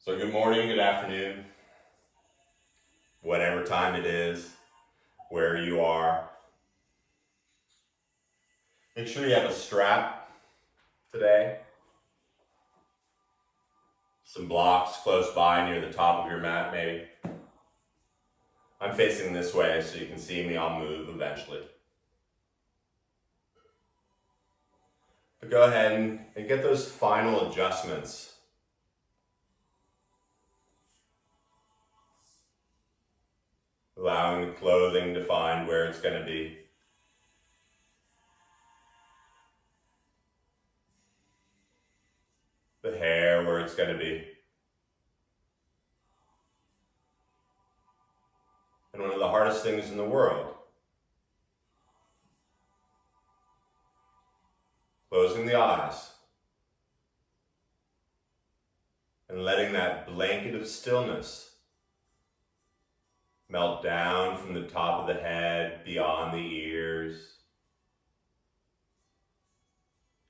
So good morning, good afternoon, whatever time it is, where you are. Make sure you have a strap today. Some blocks close by near the top of your mat, maybe. I'm facing this way so you can see me. I'll move eventually. But go ahead and get those final adjustments. Allowing the clothing to find where it's going to be. The hair where it's going to be. And one of the hardest things in the world, closing the eyes and letting that blanket of stillness melt down from the top of the head, beyond the ears,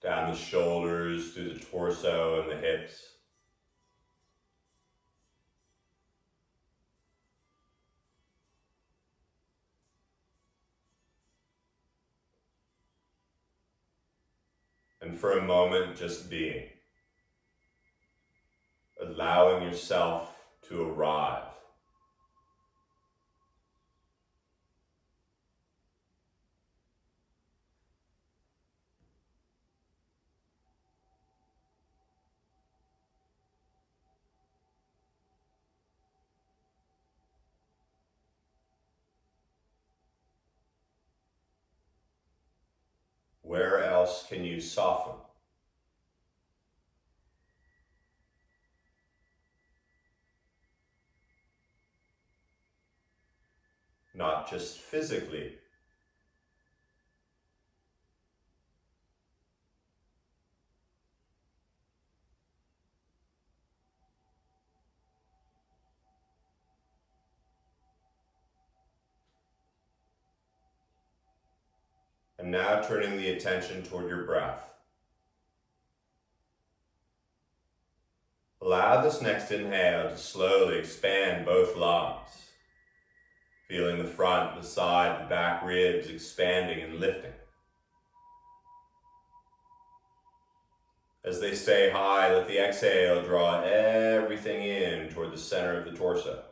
down the shoulders, through the torso and the hips. And for a moment, just being. Allowing yourself to arrive. Where else can you soften? Not just physically, and now turning the attention toward your breath. Allow this next inhale to slowly expand both lungs, feeling the front, the side, the back ribs expanding and lifting. As they stay high, let the exhale draw everything in toward the center of the torso.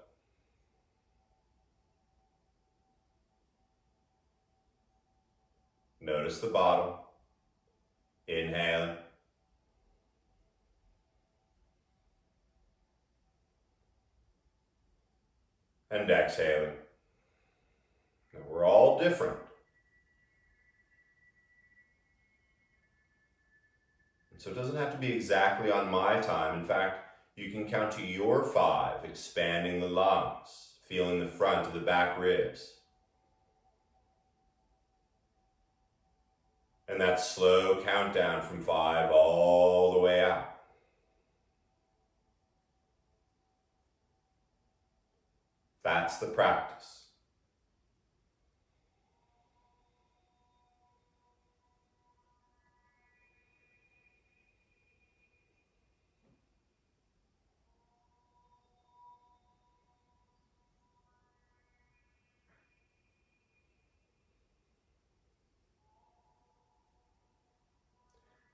Notice the bottom. Inhaling. And exhaling. Now, we're all different. And so it doesn't have to be exactly on my time. In fact, you can count to your 5, expanding the lungs, feeling the front of the back ribs. And that slow countdown from 5 all the way out. That's the practice.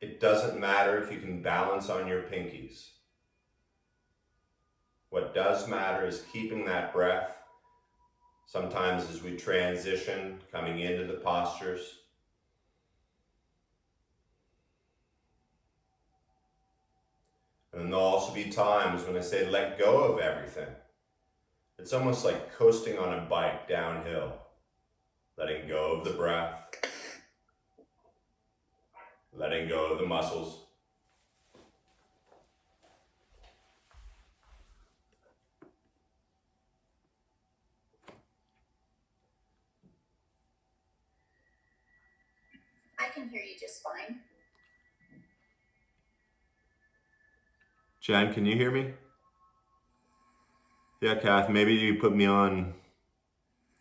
It doesn't matter if you can balance on your pinkies. What does matter is keeping that breath. Sometimes as we transition, coming into the postures. And then there'll also be times when I say let go of everything. It's almost like coasting on a bike downhill. Letting go of the breath. Letting go of the muscles. I can hear you just fine. Jen, can you hear me? Yeah, Kath, maybe you put me on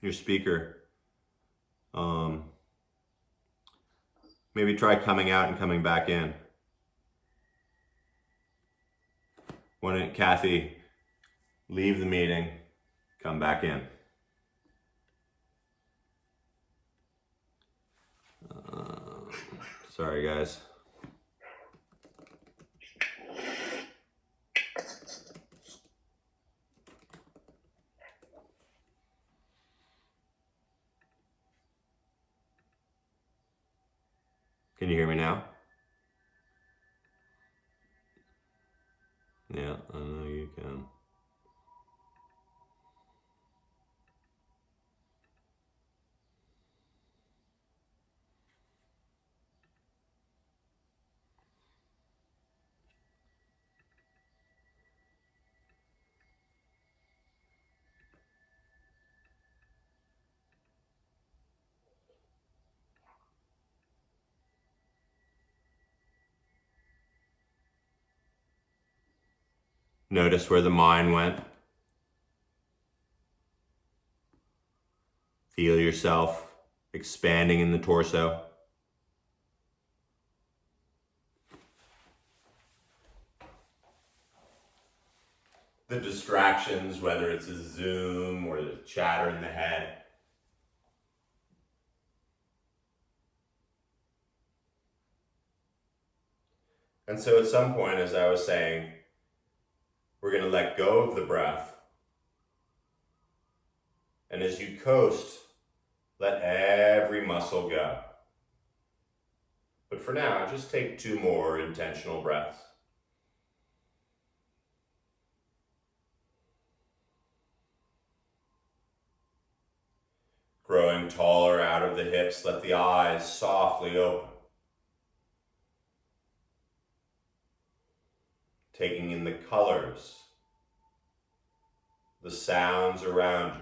your speaker. Maybe try coming out and coming back in. Kathy, leave the meeting, come back in. Sorry, guys. Can you hear me now? Yeah, I know you can. Notice where the mind went. Feel yourself expanding in the torso. The distractions, whether it's a Zoom or the chatter in the head. And so at some point, as I was saying, we're going to let go of the breath. And as you coast, let every muscle go. But for now, just take 2 more intentional breaths. Growing taller out of the hips, let the eyes softly open. Taking in the colors, the sounds around you.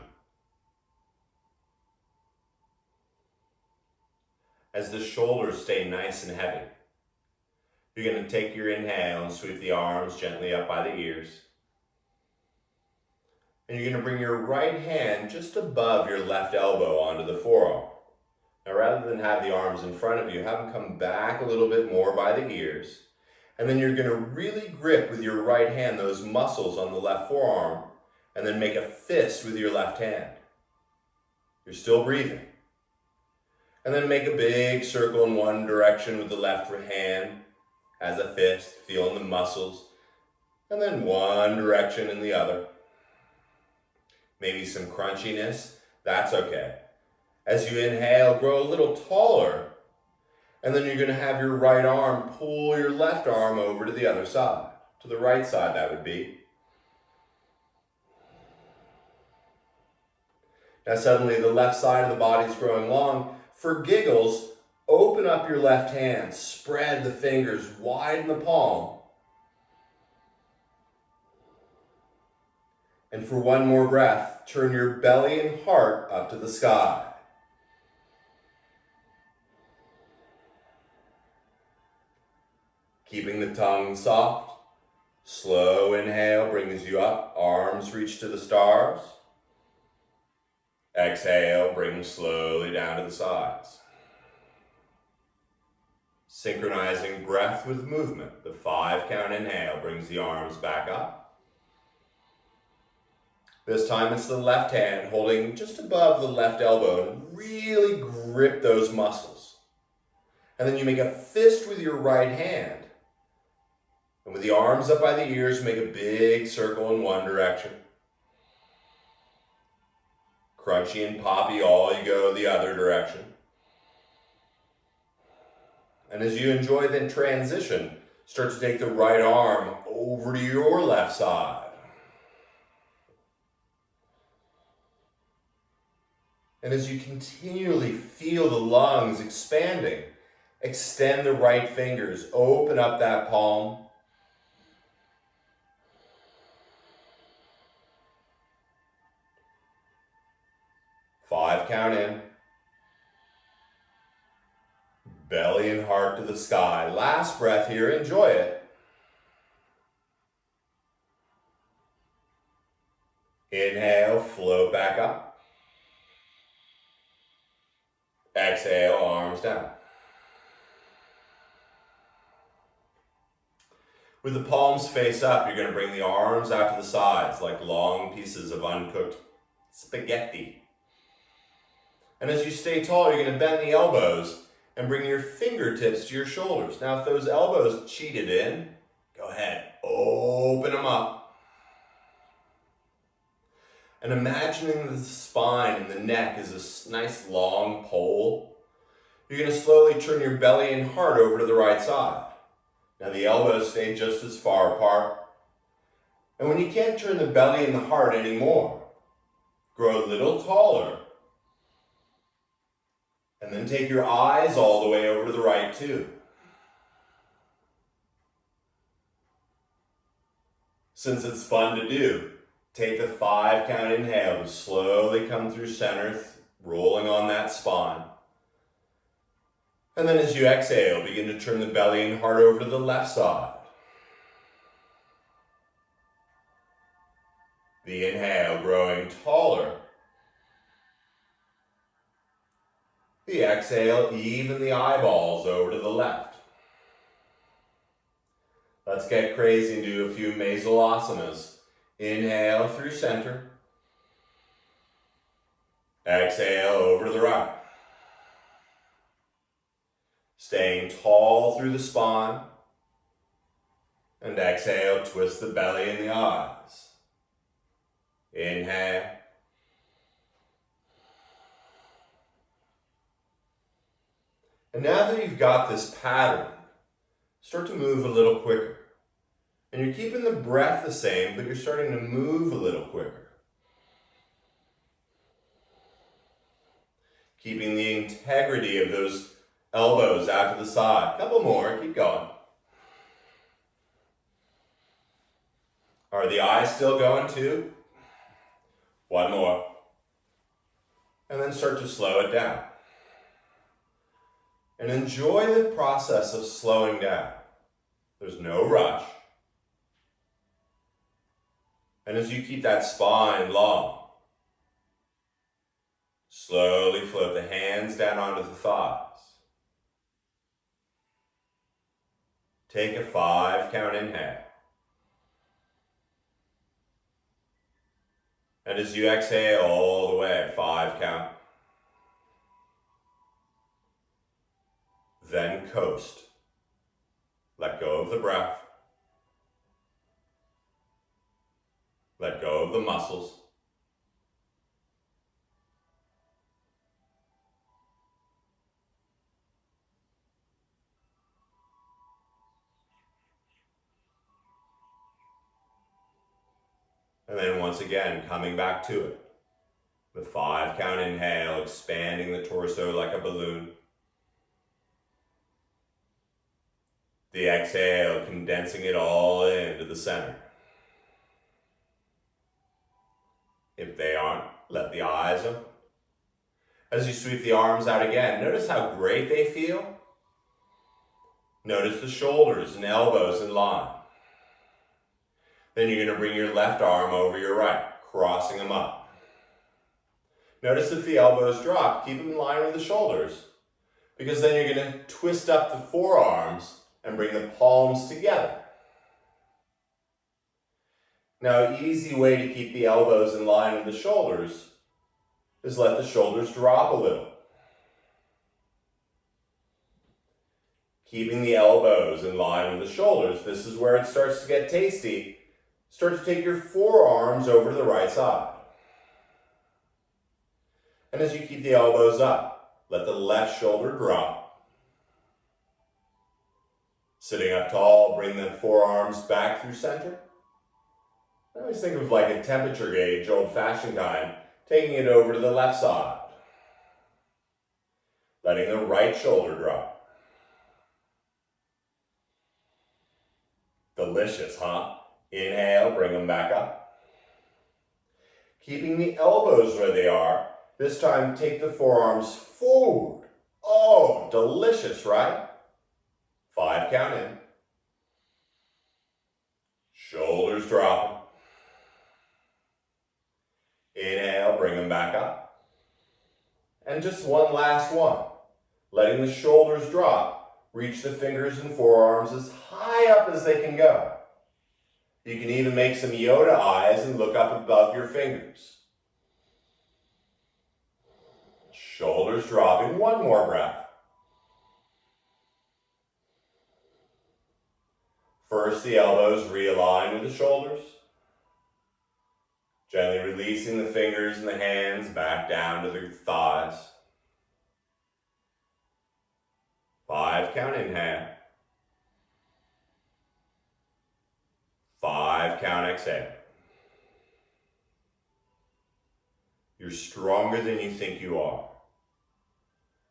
As the shoulders stay nice and heavy, you're going to take your inhale and sweep the arms gently up by the ears. And you're going to bring your right hand just above your left elbow onto the forearm. Now, rather than have the arms in front of you, have them come back a little bit more by the ears. And then you're going to really grip with your right hand those muscles on the left forearm, and then make a fist with your left hand. You're still breathing. And then make a big circle in one direction with the left hand as a fist, feeling the muscles. And then one direction in the other. Maybe some crunchiness, that's okay. As you inhale, grow a little taller. And then you're going to have your right arm pull your left arm over to the other side. To the right side, that would be. Now suddenly the left side of the body is growing long. For giggles, open up your left hand, spread the fingers, widen the palm. And for one more breath, turn your belly and heart up to the sky. Keeping the tongue soft. Slow inhale brings you up, arms reach to the stars. Exhale, bring slowly down to the sides. Synchronizing breath with movement. The 5 count inhale brings the arms back up. This time it's the left hand holding just above the left elbow and really grip those muscles. And then you make a fist with your right hand. And with the arms up by the ears, make a big circle in one direction. Crunchy and poppy, all you go the other direction. And as you enjoy the transition, start to take the right arm over to your left side. And as you continually feel the lungs expanding, extend the right fingers, open up that palm. Five count in. Belly and heart to the sky. Last breath here, enjoy it. Inhale, float back up. Exhale, arms down. With the palms face up, you're going to bring the arms out to the sides like long pieces of uncooked spaghetti. And as you stay tall, you're going to bend the elbows and bring your fingertips to your shoulders. Now, if those elbows cheated in, go ahead, open them up. And imagining the spine and the neck is a nice long pole, you're going to slowly turn your belly and heart over to the right side. Now the elbows stay just as far apart. And when you can't turn the belly and the heart anymore, grow a little taller. And then take your eyes all the way over to the right too. Since it's fun to do, take the 5 count inhale to slowly come through center, rolling on that spine. And then as you exhale, begin to turn the belly and heart over to the left side. The inhale growing taller. The exhale, even the eyeballs over to the left. Let's get crazy and do a few Masasanas. Inhale through center. Exhale over to the right. Staying tall through the spine. And exhale, twist the belly and the eyes. Inhale. And now that you've got this pattern, start to move a little quicker. And you're keeping the breath the same, but you're starting to move a little quicker. Keeping the integrity of those elbows out to the side. Couple more, keep going. Are the eyes still going too? One more. And then start to slow it down. And enjoy the process of slowing down. There's no rush. And as you keep that spine long, slowly float the hands down onto the thighs. Take a 5 count inhale. And as you exhale all the way, 5 count. Then coast. Let go of the breath. Let go of the muscles. And then once again, coming back to it. The 5 count inhale, expanding the torso like a balloon. The exhale, condensing it all into the center. If they aren't, let the eyes open. As you sweep the arms out again, notice how great they feel. Notice the shoulders and elbows in line. Then you're going to bring your left arm over your right, crossing them up. Notice if the elbows drop, keep them in line with the shoulders, because then you're going to twist up the forearms and bring the palms together. Now, an easy way to keep the elbows in line with the shoulders is let the shoulders drop a little. Keeping the elbows in line with the shoulders, this is where it starts to get tasty. Start to take your forearms over to the right side. And as you keep the elbows up, let the left shoulder drop. Sitting up tall, bring the forearms back through center. I always think of like a temperature gauge, old-fashioned kind, taking it over to the left side. Letting the right shoulder drop. Delicious, huh? Inhale, bring them back up. Keeping the elbows where they are. This time, take the forearms forward. Oh, delicious, right? 5 count in. Shoulders dropping. Inhale, bring them back up. And just one last one. Letting the shoulders drop. Reach the fingers and forearms as high up as they can go. You can even make some Yoda eyes and look up above your fingers. Shoulders dropping. One more breath. First, the elbows realign with the shoulders. Gently releasing the fingers and the hands back down to the thighs. 5 count inhale. 5 count exhale. You're stronger than you think you are.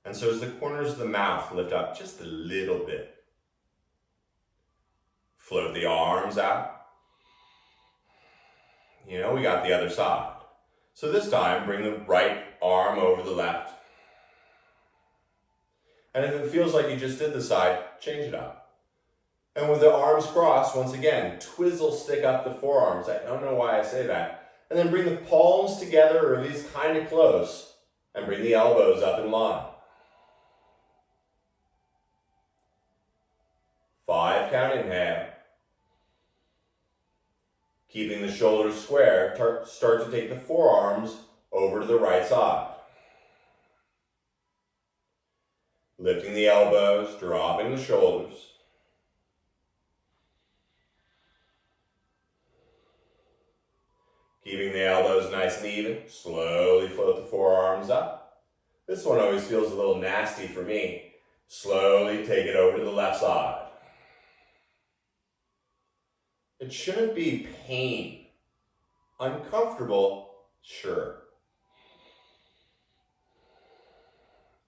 And so as the corners of the mouth lift up just a little bit, float the arms out. We got the other side. So this time, bring the right arm over the left. And if it feels like you just did the side, change it up. And with the arms crossed, once again, twizzle stick up the forearms. I don't know why I say that. And then bring the palms together, or at least kind of close, and bring the elbows up in line. 5 count inhale. Keeping the shoulders square, start to take the forearms over to the right side. Lifting the elbows, dropping the shoulders. Keeping the elbows nice and even, slowly float the forearms up. This one always feels a little nasty for me. Slowly take it over to the left side. It shouldn't be pain. Uncomfortable, sure.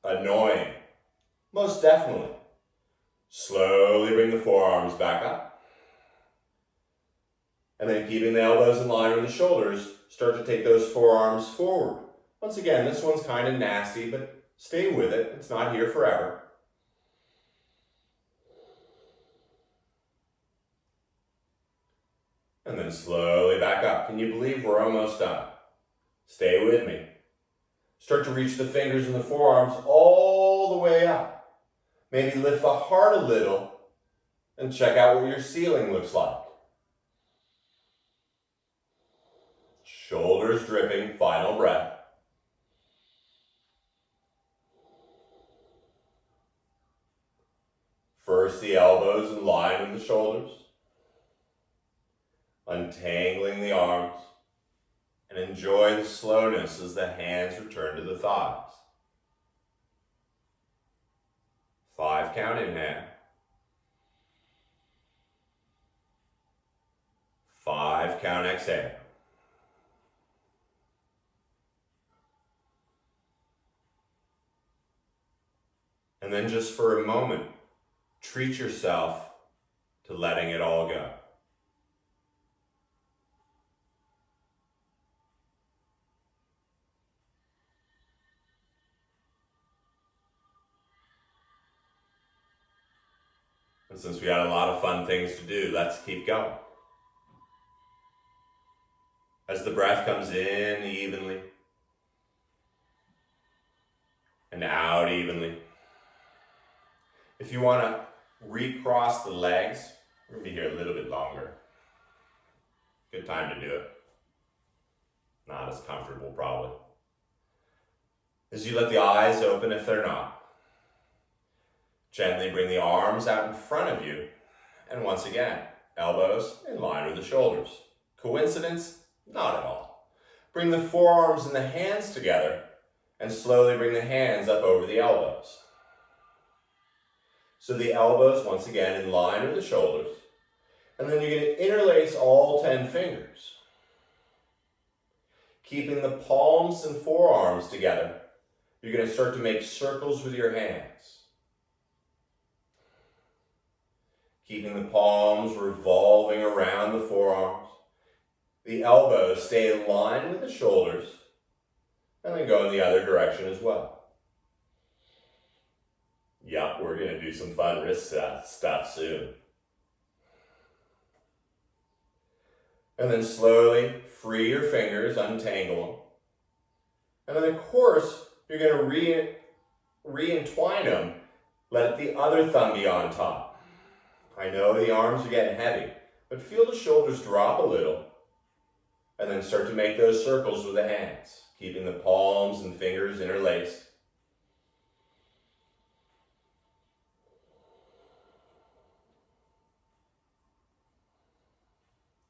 Annoying, most definitely. Slowly bring the forearms back up. And then keeping the elbows in line with the shoulders, start to take those forearms forward. Once again, this one's kind of nasty, but stay with it. It's not here forever. And then slowly back up. Can you believe we're almost done? Stay with me. Start to reach the fingers and the forearms all the way up. Maybe lift the heart a little and check out what your ceiling looks like. Shoulders dripping, final breath. First, the elbows in line with the shoulders. Untangling the arms, and enjoy the slowness as the hands return to the thighs. 5 count inhale. 5 count exhale. And then just for a moment, treat yourself to letting it all go. And since we had a lot of fun things to do, let's keep going. As the breath comes in evenly and out evenly. If you want to recross the legs, we're going to be here a little bit longer. Good time to do it. Not as comfortable, probably. As you let the eyes open if they're not. Gently bring the arms out in front of you. And once again, elbows in line with the shoulders. Coincidence? Not at all. Bring the forearms and the hands together and slowly bring the hands up over the elbows. So the elbows, once again, in line with the shoulders. And then you're going to interlace all 10 fingers. Keeping the palms and forearms together, you're going to start to make circles with your hands. Keeping the palms revolving around the forearms. The elbows stay in line with the shoulders, and then go in the other direction as well. Yup, we're going to do some fun wrist stuff soon. And then slowly free your fingers, untangle them. And then of course, you're going to re-entwine them. Let the other thumb be on top. I know the arms are getting heavy, but feel the shoulders drop a little, and then start to make those circles with the hands, keeping the palms and fingers interlaced.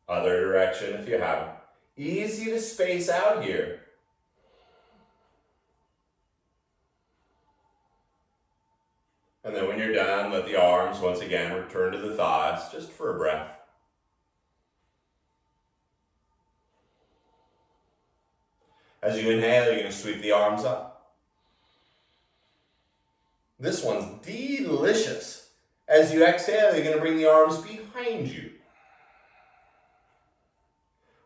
Other direction if you haven't. Easy to space out here. And then when you're done, let the arms once again return to the thighs, just for a breath. As you inhale, you're going to sweep the arms up. This one's delicious. As you exhale, you're going to bring the arms behind you.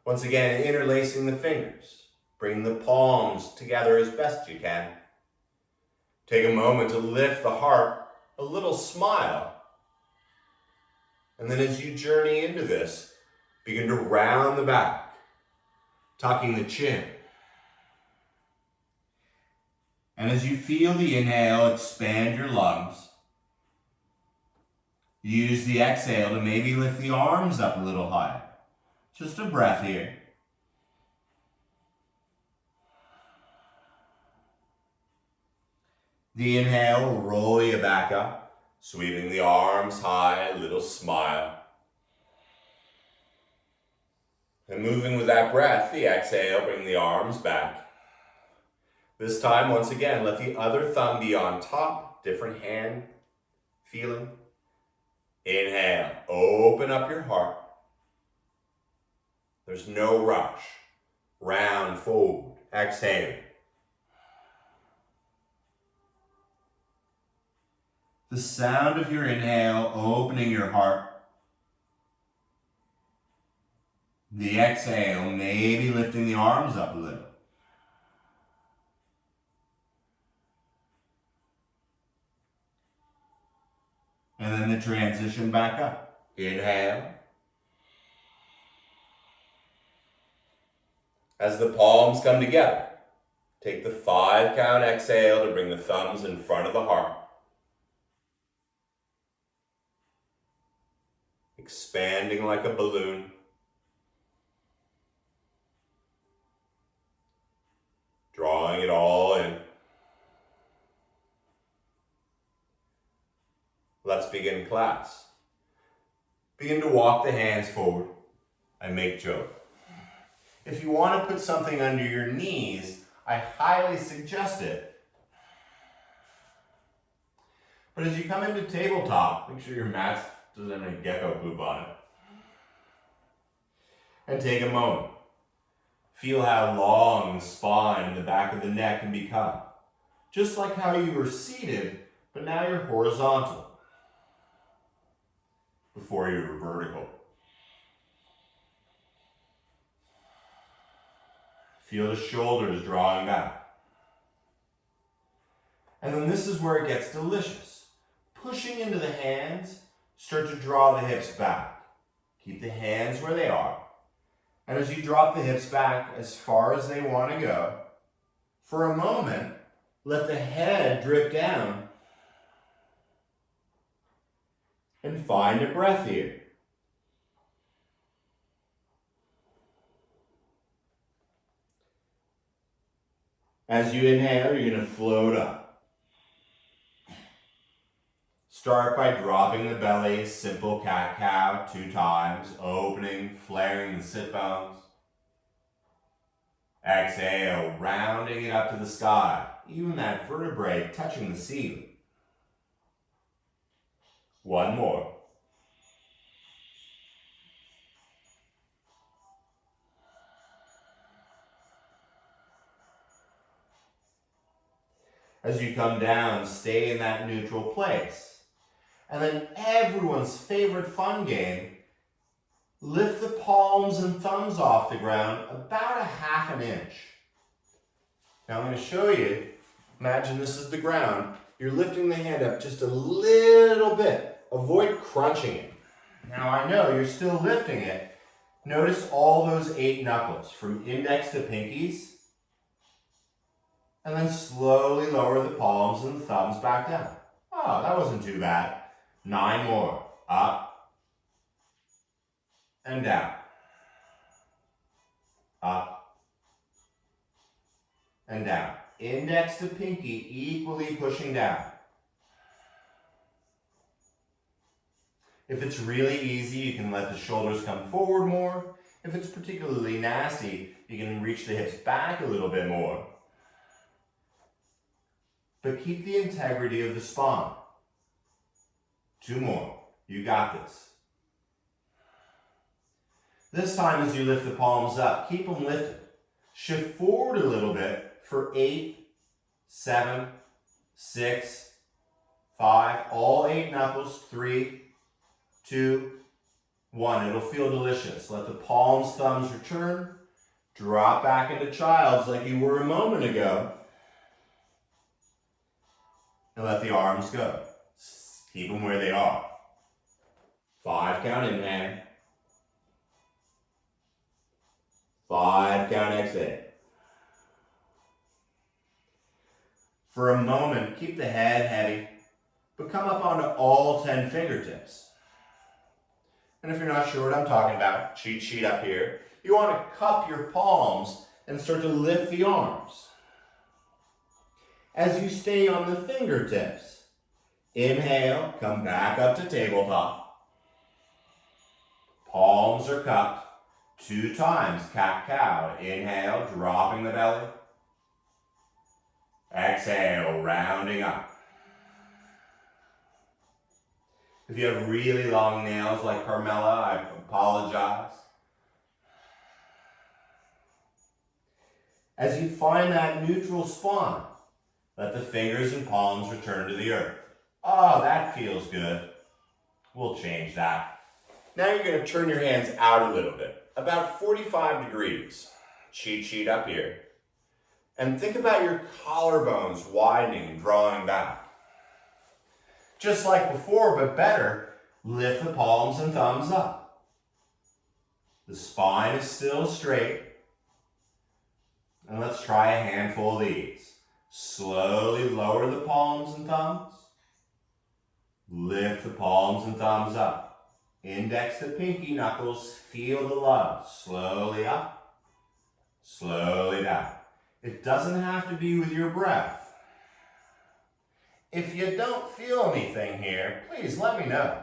Once again, interlacing the fingers. Bring the palms together as best you can. Take a moment to lift the heart, a little smile. And then as you journey into this, begin to round the back, tucking the chin. And as you feel the inhale, expand your lungs. Use the exhale to maybe lift the arms up a little higher. Just a breath here. The inhale will roll you back up, sweeping the arms high, a little smile. And moving with that breath, the exhale, bring the arms back. This time, once again, let the other thumb be on top, different hand feeling. Inhale, open up your heart. There's no rush. Round forward, exhale. The sound of your inhale, opening your heart. The exhale, maybe lifting the arms up a little. And then the transition back up. Inhale. As the palms come together, take the 5 count exhale to bring the thumbs in front of the heart. Expanding like a balloon. Drawing it all in. Let's begin class. Begin to walk the hands forward. I make joke. If you want to put something under your knees, I highly suggest it. But as you come into tabletop, make sure your mat doesn't have any gecko poop on it. And take a moment. Feel how long the spine and the back of the neck can become. Just like how you were seated, but now you're horizontal. Before you were vertical. Feel the shoulders drawing back. And then this is where it gets delicious. Pushing into the hands, start to draw the hips back. Keep the hands where they are. And as you drop the hips back as far as they want to go, for a moment, let the head drip down. And find a breath here. As you inhale, you're going to float up. Start by dropping the belly, simple cat-cow 2 times, opening, flaring the sit bones. Exhale, rounding it up to the sky, even that vertebrae touching the ceiling. 1 more. As you come down, stay in that neutral place. And then everyone's favorite fun game, lift the palms and thumbs off the ground about a 1/2 inch. Now I'm going to show you, imagine this is the ground. You're lifting the hand up just a little bit. Avoid crunching it. Now I know you're still lifting it. Notice all those 8 knuckles from index to pinkies. And then slowly lower the palms and the thumbs back down. Oh, that wasn't too bad. 9 more. Up. and down. Up and down. Index to pinky equally pushing down. If it's really easy, you can let the shoulders come forward more. If it's particularly nasty, you can reach the hips back a little bit more. But keep the integrity of the spine. 2 more. You got this. This time as you lift the palms up, keep them lifted. Shift forward a little bit for 8, 7, 6, 5, all 8 knuckles, 3, 2, 1. It'll feel delicious. Let the palms, thumbs return. Drop back into child's like you were a moment ago. And let the arms go. Keep them where they are. 5 count inhale. 5 count exhale. For a moment, keep the head heavy, but come up onto all 10 fingertips. And if you're not sure what I'm talking about, cheat sheet up here, you want to cup your palms and start to lift the arms. As you stay on the fingertips, inhale, come back up to tabletop. Palms are cupped. 2 times, cat-cow. Inhale, dropping the belly. Exhale, rounding up. If you have really long nails like Carmela, I apologize. As you find that neutral spine, let the fingers and palms return to the earth. Oh, that feels good. We'll change that. Now you're going to turn your hands out a little bit, about 45 degrees. Cheat sheet up here. And think about your collarbones widening and drawing back. Just like before, but better, lift the palms and thumbs up. The spine is still straight. And let's try a handful of these. Slowly lower the palms and thumbs. Lift the palms and thumbs up. Index to pinky knuckles, feel the love. Slowly up, slowly down. It doesn't have to be with your breath. If you don't feel anything here, please let me know.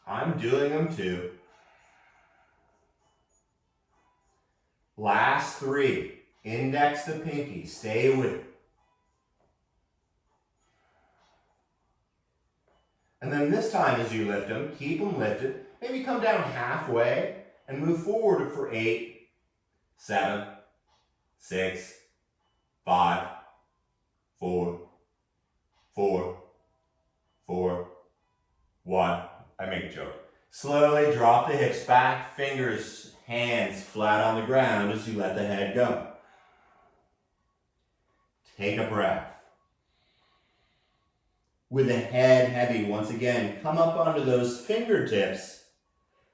I'm doing them too. Last 3, index to pinky, stay with it. And then this time as you lift them, keep them lifted. Maybe come down halfway and move forward for 8, 7, 6, 5, 4, 4, 4, 1. I make a joke. Slowly drop the hips back, fingers, hands flat on the ground as you let the head go. Take a breath. With the head heavy, once again, come up onto those fingertips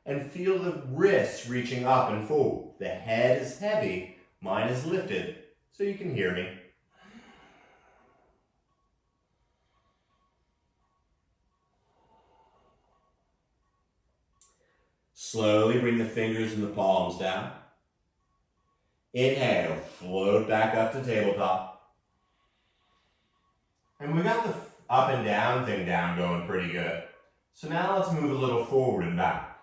and feel the wrists reaching up and forward. The head is heavy, mine is lifted, so you can hear me. Slowly bring the fingers and the palms down. Inhale, float back up to tabletop. And we got the up and down thing down going pretty good. So now let's move a little forward and back.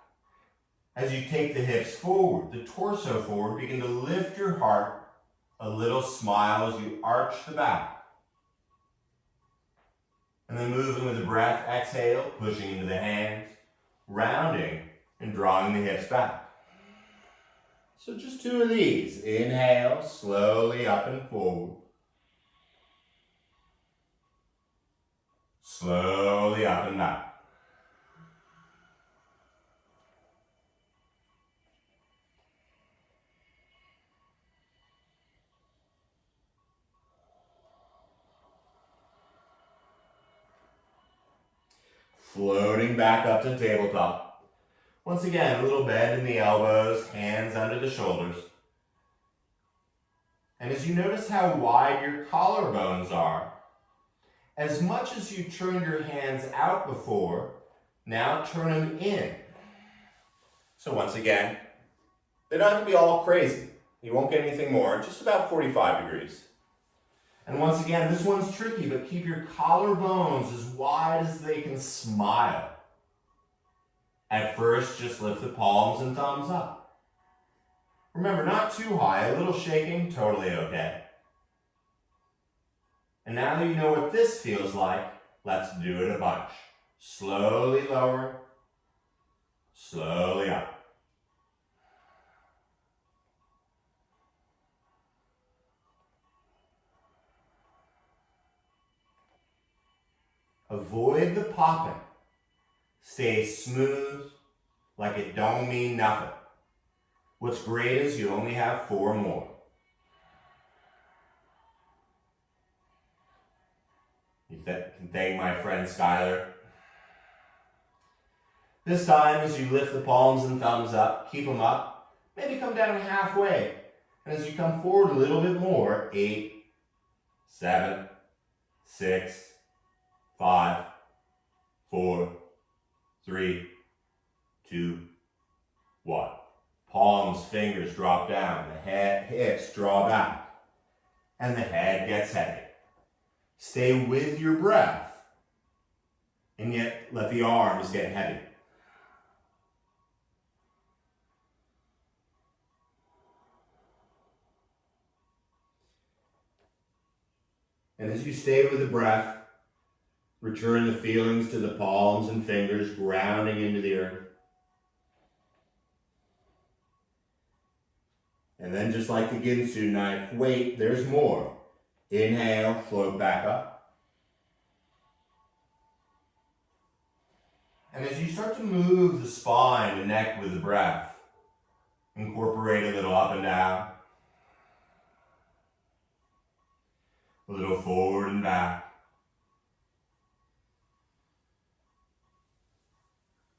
As you take the hips forward, the torso forward, begin to lift your heart, a little smile as you arch the back. And then moving with the breath, exhale, pushing into the hands, rounding and drawing the hips back. So just 2 of these. Inhale, slowly up and forward. Slowly up and back. Floating back up to tabletop. Once again, a little bend in the elbows, hands under the shoulders. And as you notice how wide your collarbones are, As much as you turned your hands out before, now turn them in. So once again, they don't have to be all crazy. You won't get anything more, just about 45 degrees. And once again, this one's tricky, but keep your collarbones as wide as they can smile. At first, just lift the palms and thumbs up. Remember, not too high, a little shaking, totally okay. And now that you know what this feels like, let's do it a bunch. Slowly lower, slowly up. Avoid the popping. Stay smooth, like it don't mean nothing. What's great is you only have 4 more. You can thank my friend Skylar. This time, as you lift the palms and thumbs up, keep them up. Maybe come down halfway. And as you come forward a little bit more, 8, 7, 6, 5, 4, 3, 2, 1. Palms, fingers drop down. The head, hips draw back. And the head gets heavy. Stay with your breath. And yet let the arms get heavy. And as you stay with the breath, return the feelings to the palms and fingers, grounding into the earth. And then just like the Ginsu knife, wait, there's more. Inhale, float back up. And as you start to move the spine and neck with the breath, incorporate a little up and down, a little forward and back.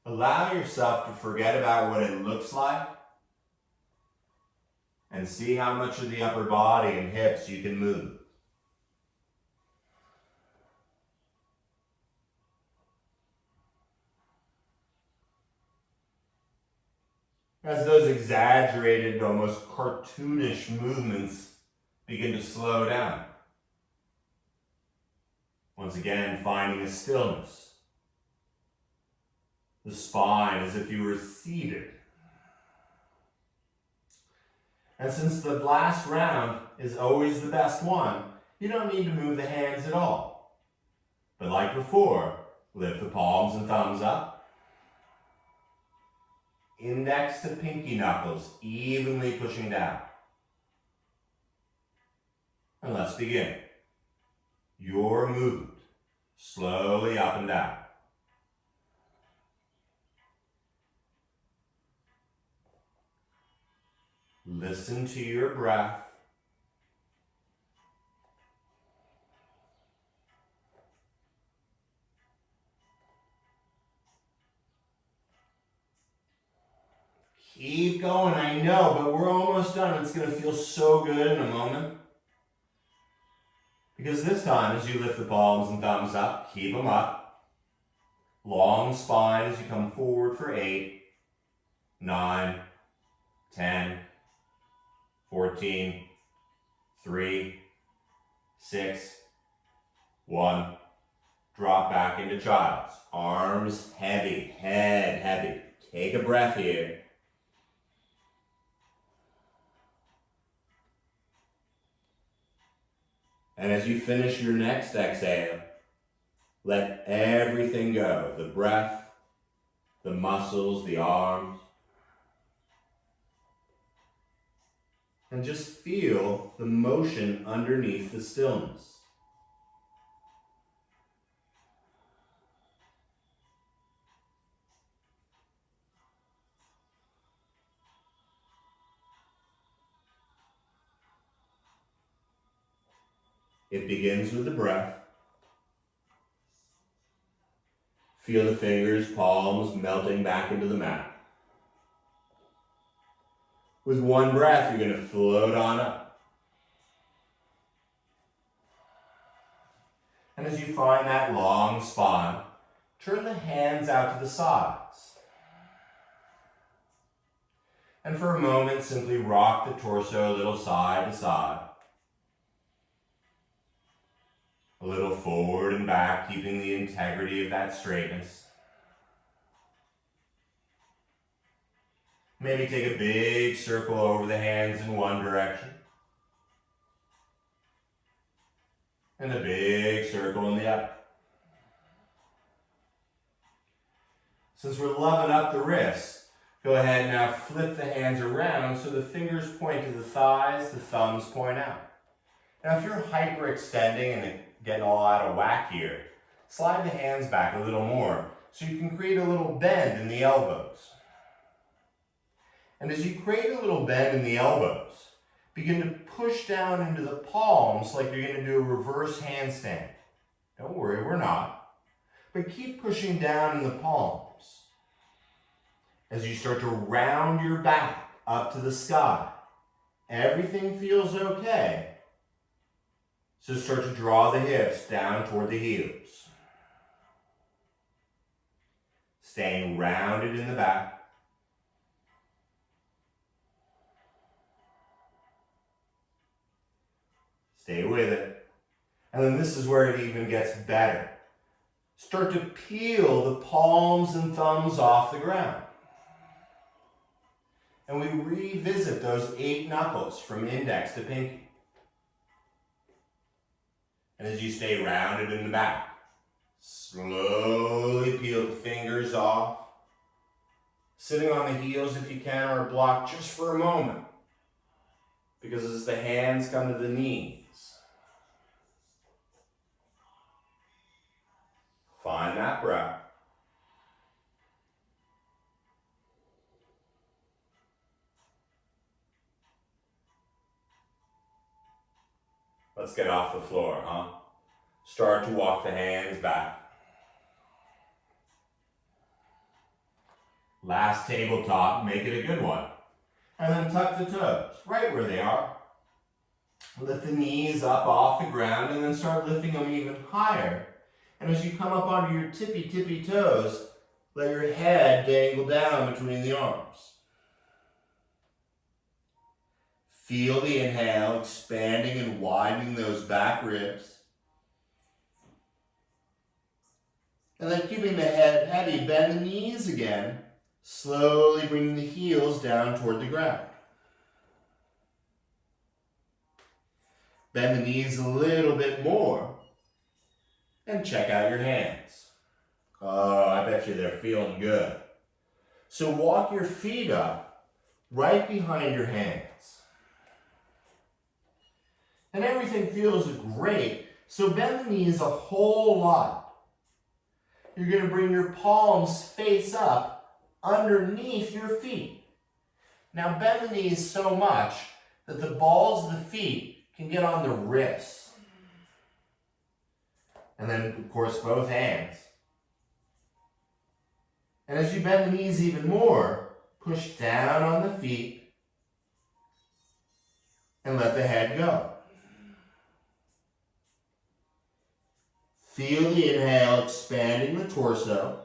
Allow yourself to forget about what it looks like and see how much of the upper body and hips you can move. As those exaggerated, almost cartoonish movements begin to slow down. Once again, finding a stillness. The spine as if you were seated. And since the last round is always the best one, you don't need to move the hands at all. But like before, lift the palms and thumbs up. Index to pinky knuckles evenly pushing down. And let's begin. Your movement, slowly up and down. Listen to your breath. Keep going, I know, but we're almost done. It's going to feel so good in a moment. Because this time, as you lift the palms and thumbs up, keep them up. Long spine as you come forward for 8, 9, 10, 14, 3, 6, 1. Drop back into child's. Arms heavy, head heavy. Take a breath here. And as you finish your next exhale, let everything go. The breath, the muscles, the arms. And just feel the motion underneath the stillness. It begins with the breath. Feel the fingers, palms melting back into the mat. With one breath, you're going to float on up. And And as you find that long spine, turn the hands out to the sides. And for a moment, simply rock the torso a little side to side. A little forward and back, keeping the integrity of that straightness. Maybe take a big circle over the hands in one direction. And a big circle in the other. Since we're loving up the wrists, go ahead and now flip the hands around so the fingers point to the thighs, the thumbs point out. Now if you're hyperextending and getting all out of whack here, slide the hands back a little more so you can create a little bend in the elbows. And as you create a little bend in the elbows, begin to push down into the palms like you're going to do a reverse handstand. Don't worry, we're not. But keep pushing down in the palms. As you start to round your back up to the sky, everything feels okay. So start to draw the hips down toward the heels. Staying rounded in the back. Stay with it. And then this is where it even gets better. Start to peel the palms and thumbs off the ground. And we revisit those 8 knuckles from index to pinky. And as you stay rounded in the back, slowly peel the fingers off. Sitting on the heels if you can, or block just for a moment. Because as the hands come to the knees, find that breath. Let's get off the floor, huh? Start to walk the hands back. Last tabletop, make it a good one. And then tuck the toes, right where they are. Lift the knees up off the ground and then start lifting them even higher. And as you come up onto your tippy toes, let your head dangle down between the arms. Feel the inhale, expanding and widening those back ribs. And then keeping the head heavy, bend the knees again, slowly bringing the heels down toward the ground. Bend the knees a little bit more. And check out your hands. Oh, I bet you they're feeling good. So walk your feet up right behind your hands. And everything feels great, so bend the knees a whole lot. You're going to bring your palms face up underneath your feet. Now bend the knees so much that the balls of the feet can get on the wrists. And then, of course, both hands. And as you bend the knees even more, push down on the feet and let the head go. Feel the inhale expanding the torso.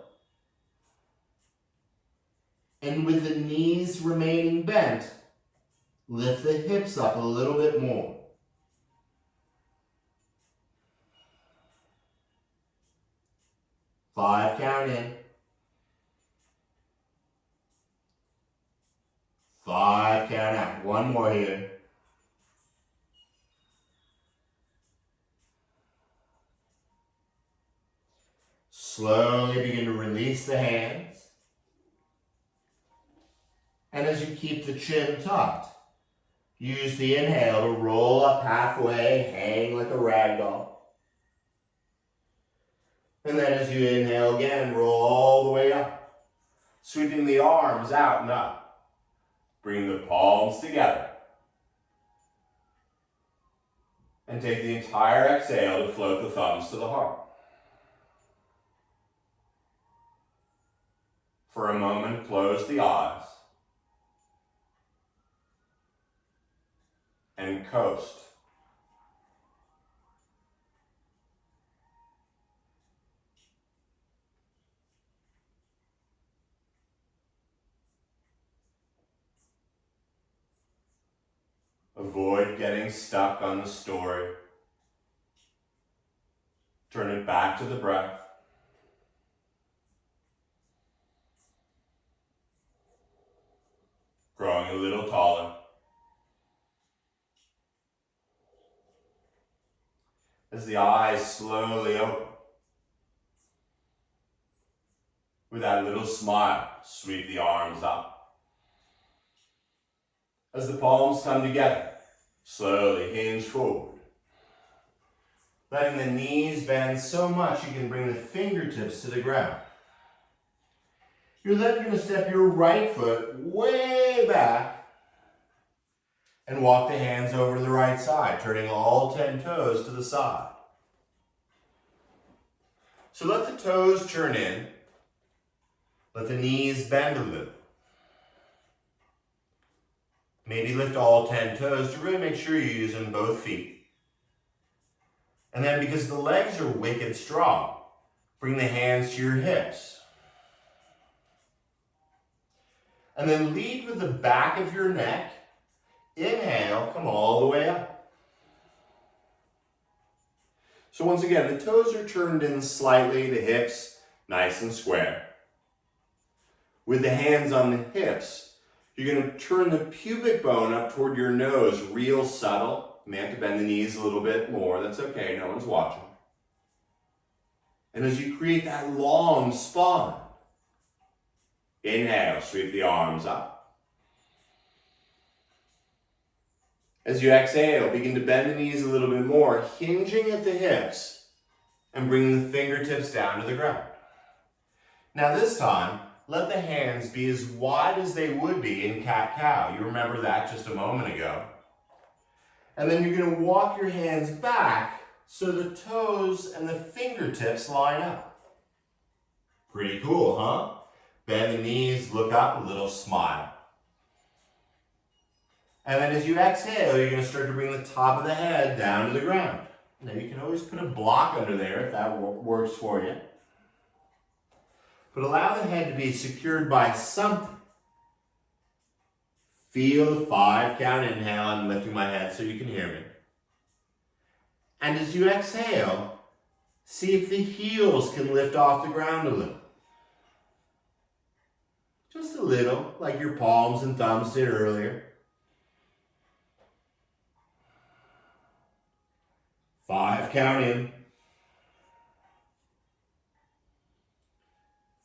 And with the knees remaining bent, lift the hips up a little bit more. Five count in. 5 count out. One more here. Slowly begin to release the hands. And as you keep the chin tucked, use the inhale to roll up halfway, hang like a rag doll. And then as you inhale again, roll all the way up, sweeping the arms out and up. Bring the palms together. And take the entire exhale to float the thumbs to the heart. For a moment, close the eyes. And coast. Avoid getting stuck on the story. Turn it back to the breath. Growing a little taller. As the eyes slowly open. With that little smile, sweep the arms up. As the palms come together, slowly hinge forward. Letting the knees bend so much you can bring the fingertips to the ground. You're then going to step your right foot way back and walk the hands over to the right side, turning all 10 toes to the side. So let the toes turn in. Let the knees bend a little. Maybe lift all 10 toes to really make sure you're using both feet. And then because the legs are wicked strong, bring the hands to your hips. And then lead with the back of your neck. Inhale, come all the way up. So once again, the toes are turned in slightly, the hips nice and square. With the hands on the hips, you're going to turn the pubic bone up toward your nose, real subtle. You may have to bend the knees a little bit more. That's okay, no one's watching. And as you create that long spine, inhale, sweep the arms up. As you exhale, begin to bend the knees a little bit more, hinging at the hips and bringing the fingertips down to the ground. Now this time, let the hands be as wide as they would be in cat-cow. You remember that just a moment ago. And then you're going to walk your hands back so the toes and the fingertips line up. Pretty cool, huh? Bend the knees, look up, a little smile. And then as you exhale, you're going to start to bring the top of the head down to the ground. Now you can always put a block under there if that works for you. But allow the head to be secured by something. Feel the 5 count inhale. I'm lifting my head so you can hear me. And as you exhale, see if the heels can lift off the ground a little. Just a little, like your palms and thumbs did earlier. 5 count in.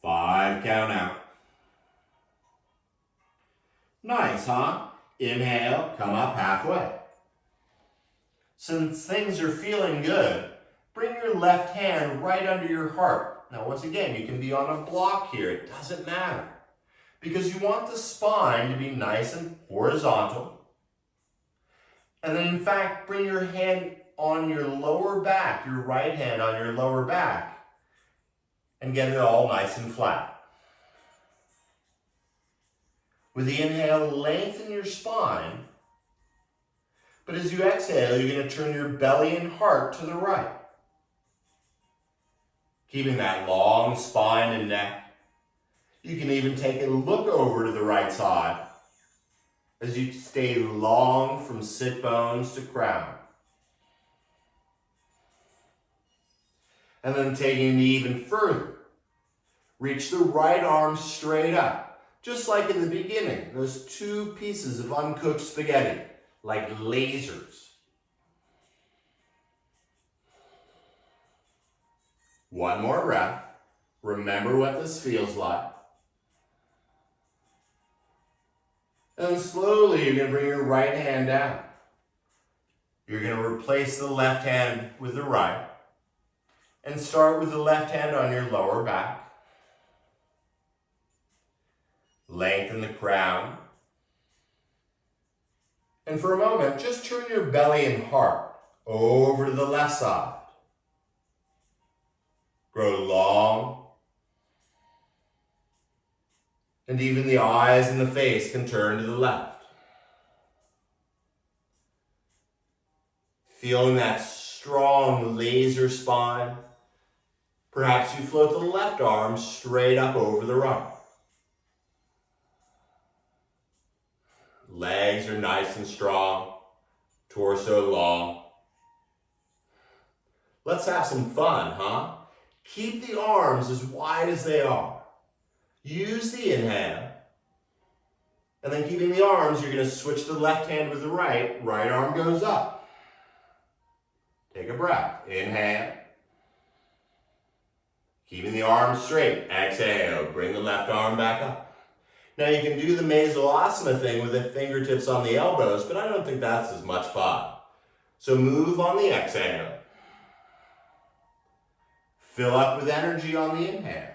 5 count out. Nice, huh? Inhale, come up halfway. Since things are feeling good, bring your left hand right under your heart. Now, once again, you can be on a block here. It doesn't matter. Because you want the spine to be nice and horizontal. And then, in fact, bring your hand on your lower back, your right hand on your lower back, and get it all nice and flat. With the inhale, lengthen your spine. But as you exhale, you're going to turn your belly and heart to the right. Keeping that long spine and neck. You can even take a look over to the right side as you stay long from sit bones to crown. And then taking it even further, reach the right arm straight up, just like in the beginning, those 2 pieces of uncooked spaghetti, like lasers. One more breath. Remember what this feels like. And then slowly you're going to bring your right hand down. You're going to replace the left hand with the right. And start with the left hand on your lower back. Lengthen the crown. And for a moment, just turn your belly and heart over to the left side. Grow long. And even the eyes and the face can turn to the left. Feeling that strong laser spine. Perhaps you float the left arm straight up over the right. Legs are nice and strong. torso long. Let's have some fun, huh? Keep the arms as wide as they are. Use the inhale. And then keeping the arms, you're going to switch the left hand with the right. Right arm goes up. Take a breath. Inhale. Keeping the arms straight. Exhale. Bring the left arm back up. Now you can do the Masoasana thing with the fingertips on the elbows, but I don't think that's as much fun. So move on the exhale. Fill up with energy on the inhale.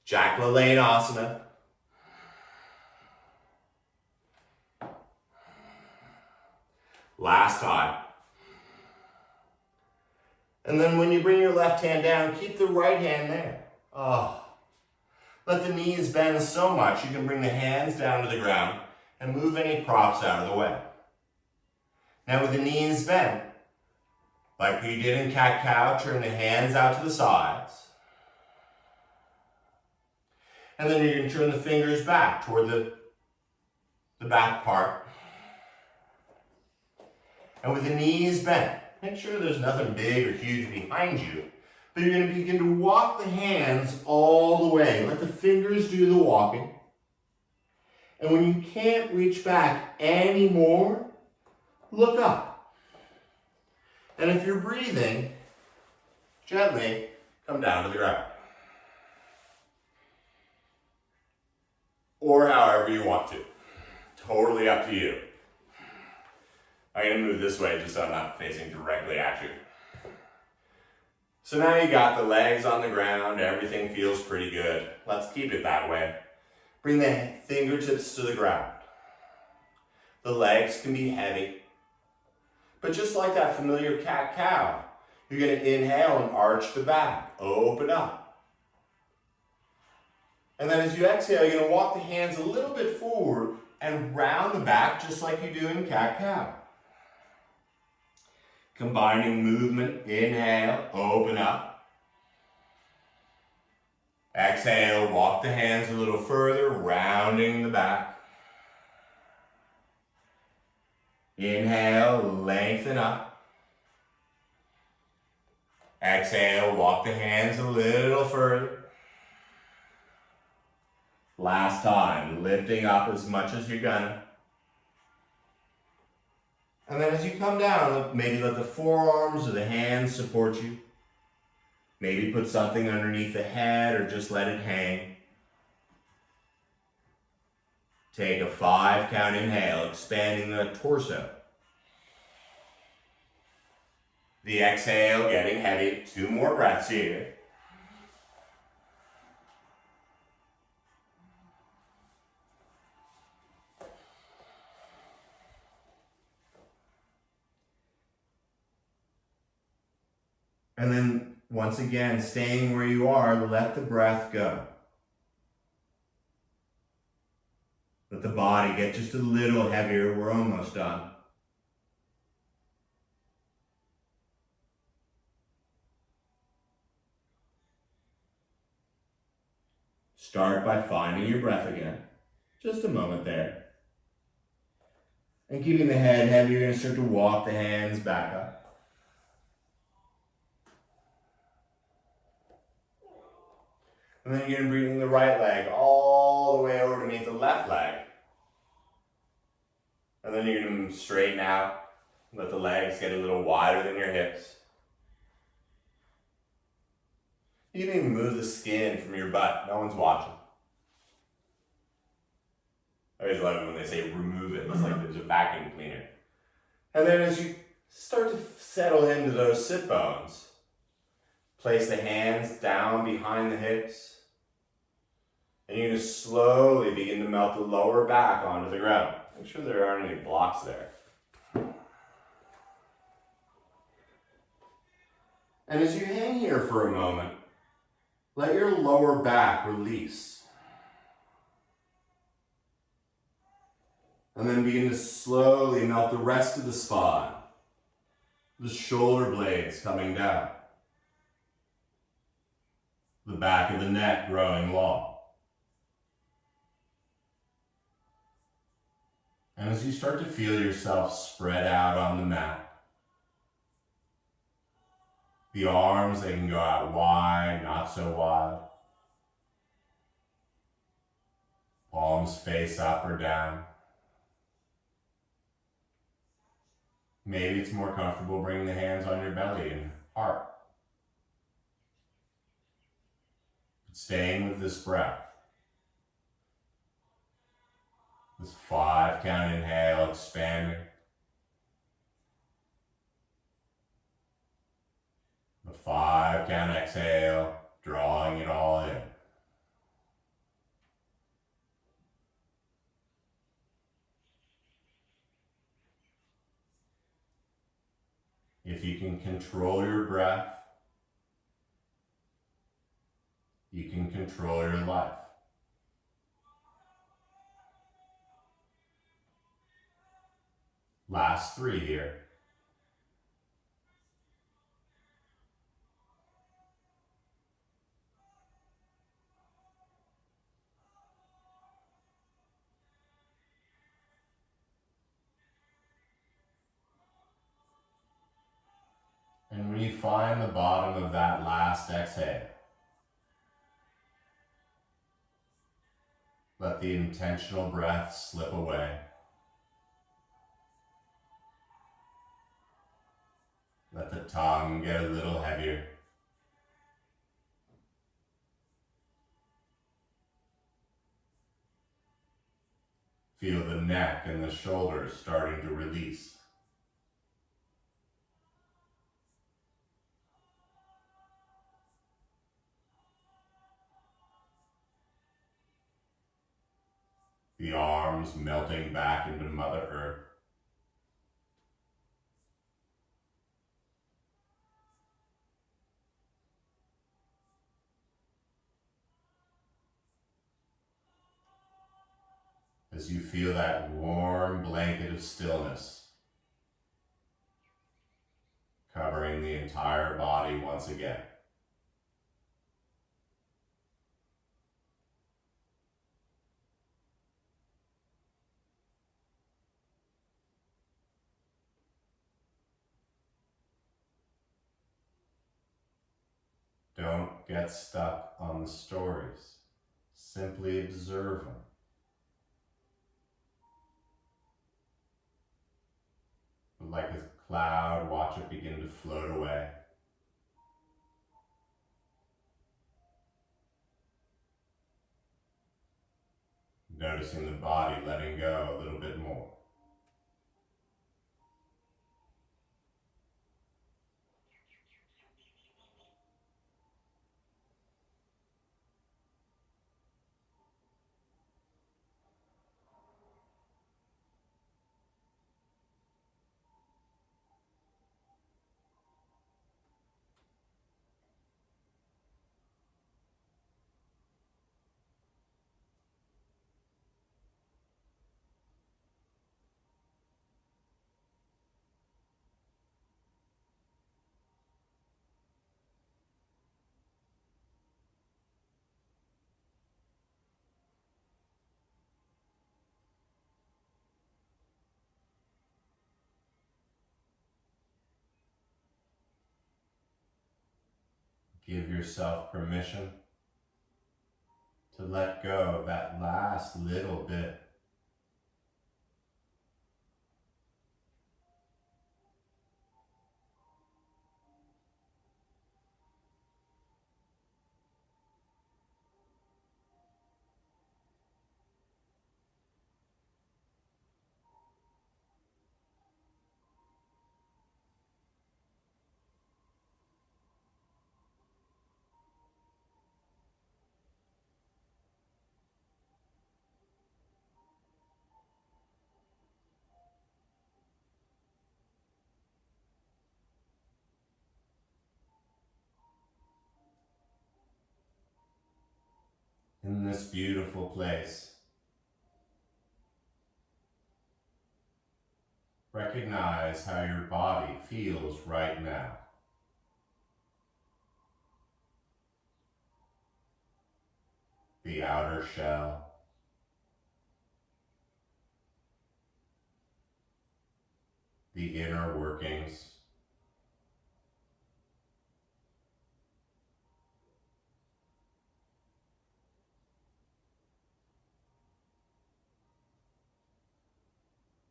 Jack LaLanne Asana. Last time. And then when you bring your left hand down, keep the right hand there. Oh. Let the knees bend so much you can bring the hands down to the ground and move any props out of the way. Now with the knees bent, like we did in cat-cow, turn the hands out to the sides. And then you're going to turn the fingers back toward the back part. And with the knees bent, make sure there's nothing big or huge behind you. But you're going to begin to walk the hands all the way. Let the fingers do the walking. And when you can't reach back anymore, look up. And if you're breathing, gently come down to the ground. Or however you want to. Totally up to you. I'm going to move this way just so I'm not facing directly at you. So now you got the legs on the ground, everything feels pretty good. Let's keep it that way. Bring the fingertips to the ground. The legs can be heavy. But just like that familiar cat-cow, you're going to inhale and arch the back, open up. And then as you exhale, you're going to walk the hands a little bit forward and round the back just like you do in cat-cow. Combining movement, inhale, open up. Exhale, walk the hands a little further, rounding the back. Inhale, lengthen up. Exhale, walk the hands a little further. Last time, lifting up as much as you're gonna. And then as you come down, maybe let the forearms or the hands support you. Maybe put something underneath the head or just let it hang. Take a 5 count inhale, expanding the torso. The exhale getting heavy. 2 more breaths here. And then, once again, staying where you are, let the breath go. Let the body get just a little heavier. We're almost done. Start by finding your breath again. Just a moment there. And keeping the head heavy, you're going to start to walk the hands back up. And then you're going to bring the right leg all the way over beneath the left leg. And then you're going to straighten out. Let the legs get a little wider than your hips. You can even move the skin from your butt. No one's watching. I always love it when they say remove it. It's like there's a vacuum cleaner. And then as you start to settle into those sit bones, place the hands down behind the hips. And you're going to slowly begin to melt the lower back onto the ground. Make sure there aren't any blocks there. And as you hang here for a moment, let your lower back release. And then begin to slowly melt the rest of the spine. The shoulder blades coming down. The back of the neck growing long. And as you start to feel yourself spread out on the mat, the arms, they can go out wide, not so wide. Palms face up or down. Maybe it's more comfortable bringing the hands on your belly and heart. But staying with this breath. This 5 count inhale, expanding. The 5 count exhale, drawing it all in. If you can control your breath, you can control your life. Last 3 here. And when you find the bottom of that last exhale, let the intentional breath slip away. Let the tongue get a little heavier. Feel the neck and the shoulders starting to release. The arms melting back into Mother Earth. As you feel that warm blanket of stillness covering the entire body once again. Don't get stuck on the stories. Simply observe them. Like a cloud, watch it begin to float away. Noticing the body letting go a little bit more. Give yourself permission to let go of that last little bit. In this beautiful place, recognize how your body feels right now. The outer shell, inner workings.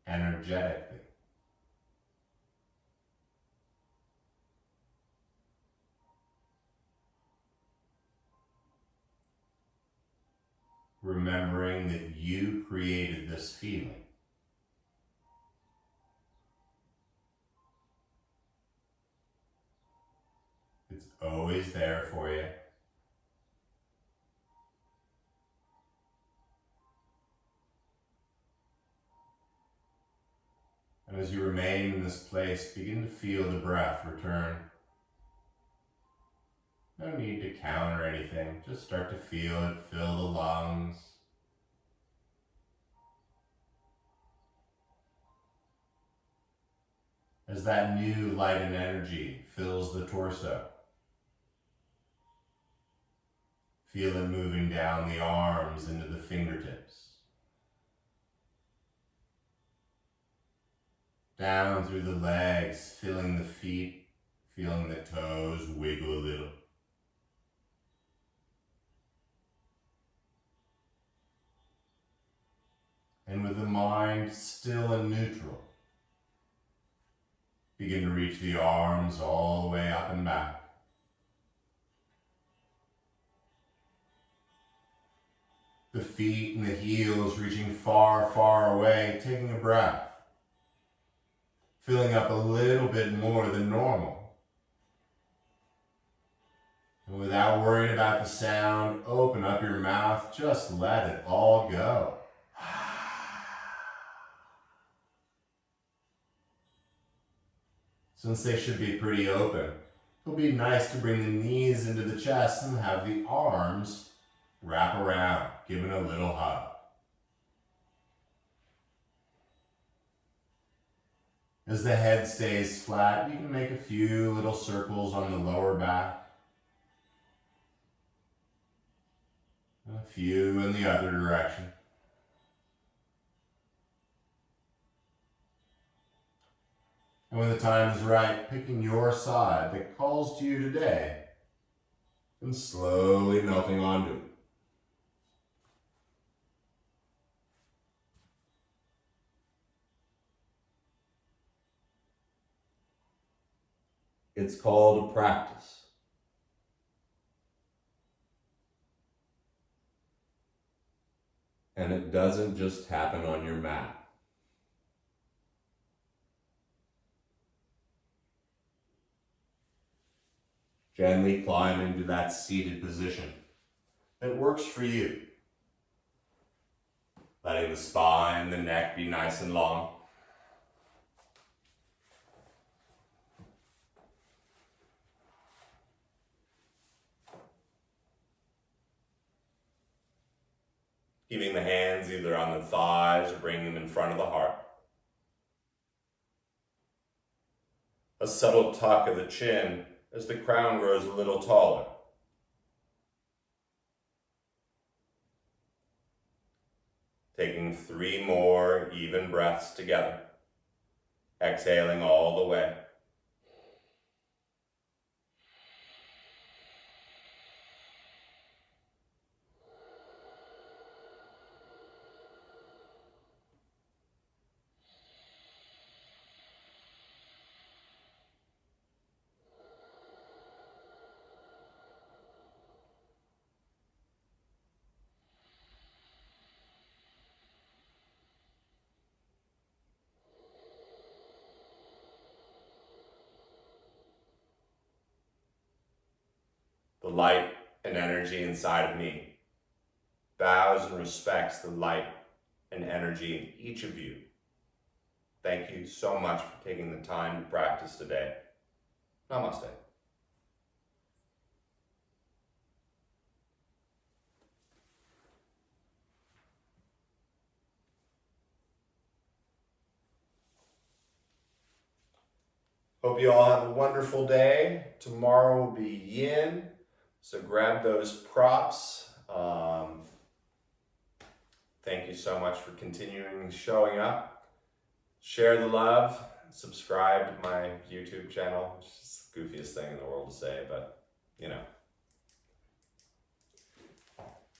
Energetically. Remembering that you created this feeling. It's always there for you. And as you remain in this place, begin to feel the breath return. No need to count or anything, just start to feel it fill the lungs. As that new light and energy fills the torso. Feel it moving down the arms into the fingertips. Down through the legs, filling the feet, feeling the toes wiggle a little. And with the mind still and neutral, begin to reach the arms all the way up and back. The feet and the heels reaching far, far away, taking a breath. Filling up a little bit more than normal. And without worrying about the sound, open up your mouth, just let it all go. Since they should be pretty open, it'll be nice to bring the knees into the chest and have the arms wrap around, giving a little hug. As the head stays flat, you can make a few little circles on the lower back. And a few in the other direction. And when the time is right, picking your side that calls to you today, and slowly melting onto it. It's called a practice. And it doesn't just happen on your mat. Gently climb into that seated position that works for you. Letting the spine, the neck be nice and long. Keeping the hands either on the thighs or bringing them in front of the heart. A subtle tuck of the chin as the crown grows a little taller. Taking 3 more even breaths together. Exhaling all the way. The light and energy inside of me bows and respects the light and energy in each of you. Thank you so much for taking the time to practice today. Namaste. Hope you all have a wonderful day. Tomorrow will be yin, so grab those props. Thank you so much for continuing showing up. Share the love, subscribe to my YouTube channel. It's just the goofiest thing in the world to say, but you know.